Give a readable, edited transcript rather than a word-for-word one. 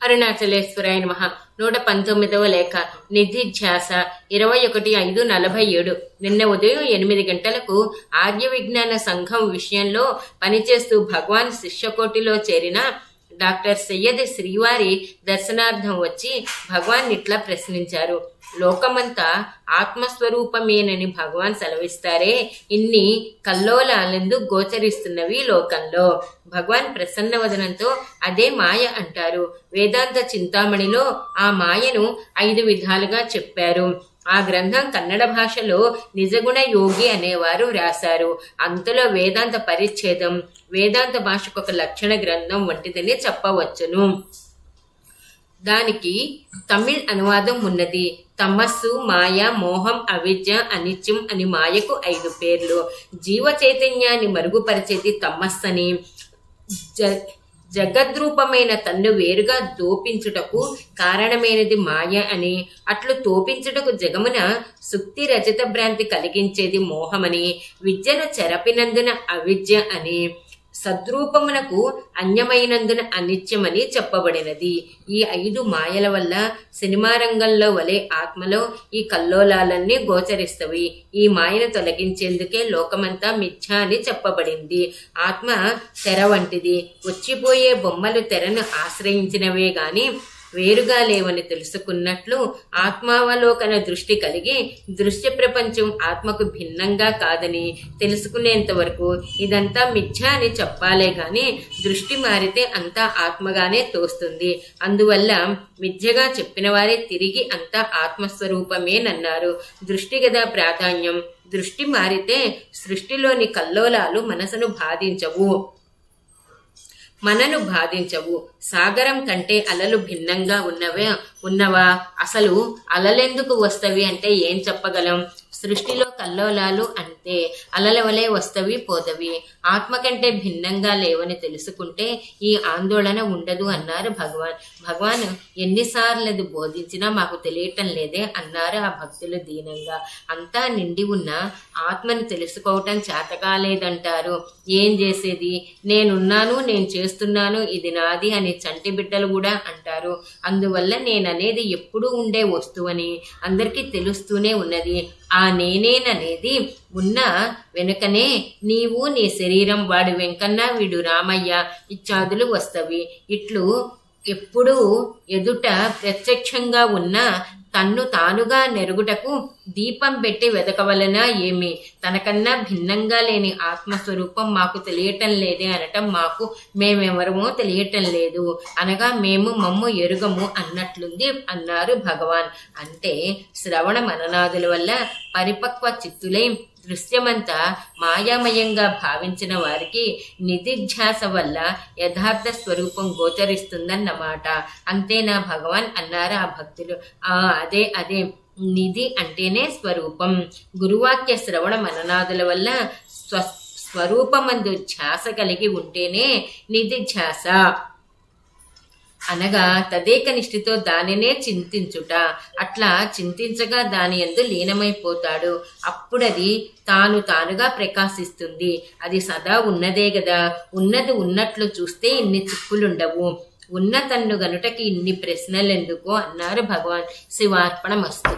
అరుణాచలేశ్వరాయ నమః. 119వ లేఖ. నిధిధ్యాస 21/5/47. నిన్న ఉదయం 8 గంటలకు ఆర్య విజ్ఞాన సంఘం విషయంలో పనిచేస్తూ భగవాన్ శిష్యకోటిలో చేరిన డాక్టర్ సయ్యద్ శ్రీవారి దర్శనార్థం వచ్చి భగవాన్ ఇట్లా ప్రశ్నించారు. లోకమంతా ఆత్మస్వరూపమేనని భగవాన్ సెలవిస్తారే, ఇన్ని కల్లోలాలెందు గోచరిస్తున్నవి లోకంలో? భగవాన్ ప్రసన్న వదనంతో అదే మాయ అంటారు. వేదాంత చింతామణిలో ఆ మాయను 5 విధాలుగా చెప్పారు. ఆ గ్రంథం కన్నడ భాషలో నిజగుణ యోగి అనేవారు రాశారు. అంతలో వేదాంత పరిచ్ఛేదం వేదాంత భాషకు ఒక లక్షణ గ్రంథం వంటిదని చెప్పవచ్చును. దానికి తమిళ్ అనువాదం ఉన్నది. తమస్సు, మాయ, మోహం, అవిద్య, అనిత్యం అని మాయకు 5 పేర్లు. జీవ చైతన్యాన్ని మరుగుపరిచేది తమస్సని, జగద్రూపమైన తన్ను వేరుగా దోపించుటకు కారణమైనది మాయ అని, అట్లు తోపించుటకు జగమున సుక్తి రజత భ్రాంతి కలిగించేది మోహమని, విద్యను చెరపినందున అవిద్య అని, సద్రూపమునకు అన్యమైనందున అనిత్యమని చెప్పబడినది. ఈ 5 మాయల వల్ల సినిమా రంగంలో వలె ఆత్మలో ఈ కల్లోలాలన్నీ గోచరిస్తవి. ఈ మాయను తొలగించేందుకే లోకమంతా మిథ్య అని చెప్పబడింది. ఆత్మ తెర వంటిది. వచ్చిపోయే బొమ్మలు తెరను ఆశ్రయించినవే గాని వేరుగా లేవని తెలుసుకున్నట్లు ఆత్మావలోకన దృష్టి కలిగి దృశ్య ప్రపంచం ఆత్మకు భిన్నంగా కాదని తెలుసుకునేంత వరకు ఇదంతా మిథ్య అని చెప్పాలే గాని దృష్టి మారితే అంతా ఆత్మగానే తోస్తుంది. అందువల్ల మిథ్యగా చెప్పిన వారే తిరిగి అంతా ఆత్మస్వరూపమేనన్నారు. దృష్టి గదా ప్రాధాన్యం. దృష్టి మారితే సృష్టిలోని కల్లోలాలు మనను బాధించవు. సాగరం కంటే అలలు భిన్నంగా ఉన్నవా? అసలు అలలెందుకు వస్తవి అంటే ఏం చెప్పగలం? సృష్టిలో కల్లోలాలు అంతే, అలల వలె వస్తవి పోతవి. ఆత్మ కంటే భిన్నంగా లేవని తెలుసుకుంటే ఈ ఆందోళన ఉండదు అన్నారు భగవాన్. భగవాన్ ఎన్నిసార్లు బోధించినా మాకు తెలియటం లేదే అన్నారు ఆ భక్తులు దీనంగా. అంతా నిండి ఉన్న ఆత్మను తెలుసుకోవటం చేతకాలేదంటారు. ఏం చేసేది? నేనున్నాను, నేను చేస్తున్నాను, ఇది నాది అని చంటి బిడ్డలు కూడా అంటారు. అందువల్ల నేననేది ఎప్పుడూ ఉండే వస్తువని అందరికీ తెలుస్తూనే ఉన్నది. ఆ నేనేననేది ఉన్న వెనుకనే నీవు, నీ శరీరం, వాడు వెంకన్న, వీడు రామయ్య ఇత్యాదులు వస్తవి. ఇట్లు ఎప్పుడూ ఎదుట ప్రత్యక్షంగా ఉన్న తన్ను తానుగా నెరుగుటకు దీపం పెట్టి వెదకవలన ఏమి? తనకన్నా భిన్నంగా లేని ఆత్మస్వరూపం మాకు తెలియటం లేదే అనటం మాకు మేమెవరమో తెలియటం లేదు అనగా మేము మమ్ము ఎరుగము అన్నట్లుంది అన్నారు భగవాన్. అంటే శ్రవణ మననాదుల వల్ల పరిపక్వ చిత్తులై దృశ్యమంతా మాయామయంగా భావించిన వారికి నిధిధ్యాస వల్ల యథార్థ స్వరూపం గోచరిస్తుందన్నమాట. అంతేనా భగవాన్ అన్నారు ఆ భక్తులు. అదే నిధి అంటేనే స్వరూపం. గురువాక్య శ్రవణ మననాదుల వల్ల స్వరూపమందు ధ్యాస కలిగి ఉంటేనే నిధిధ్యాస అనగా తదేక నిష్ఠితో దానినే చింతించుట. అట్లా చింతించగా దాని యందు లీనమైపోతాడు. అప్పుడది తానుగా ప్రకాశిస్తుంది. అది సదా ఉన్నదే గదా. ఉన్నది ఉన్నట్లు చూస్తే ఇన్ని చిక్కులుండవు. ఉన్న తన్ను గనుటకి ఇన్ని ప్రశ్నలెందుకు అన్నారు భగవాన్. శివార్పణమస్తు.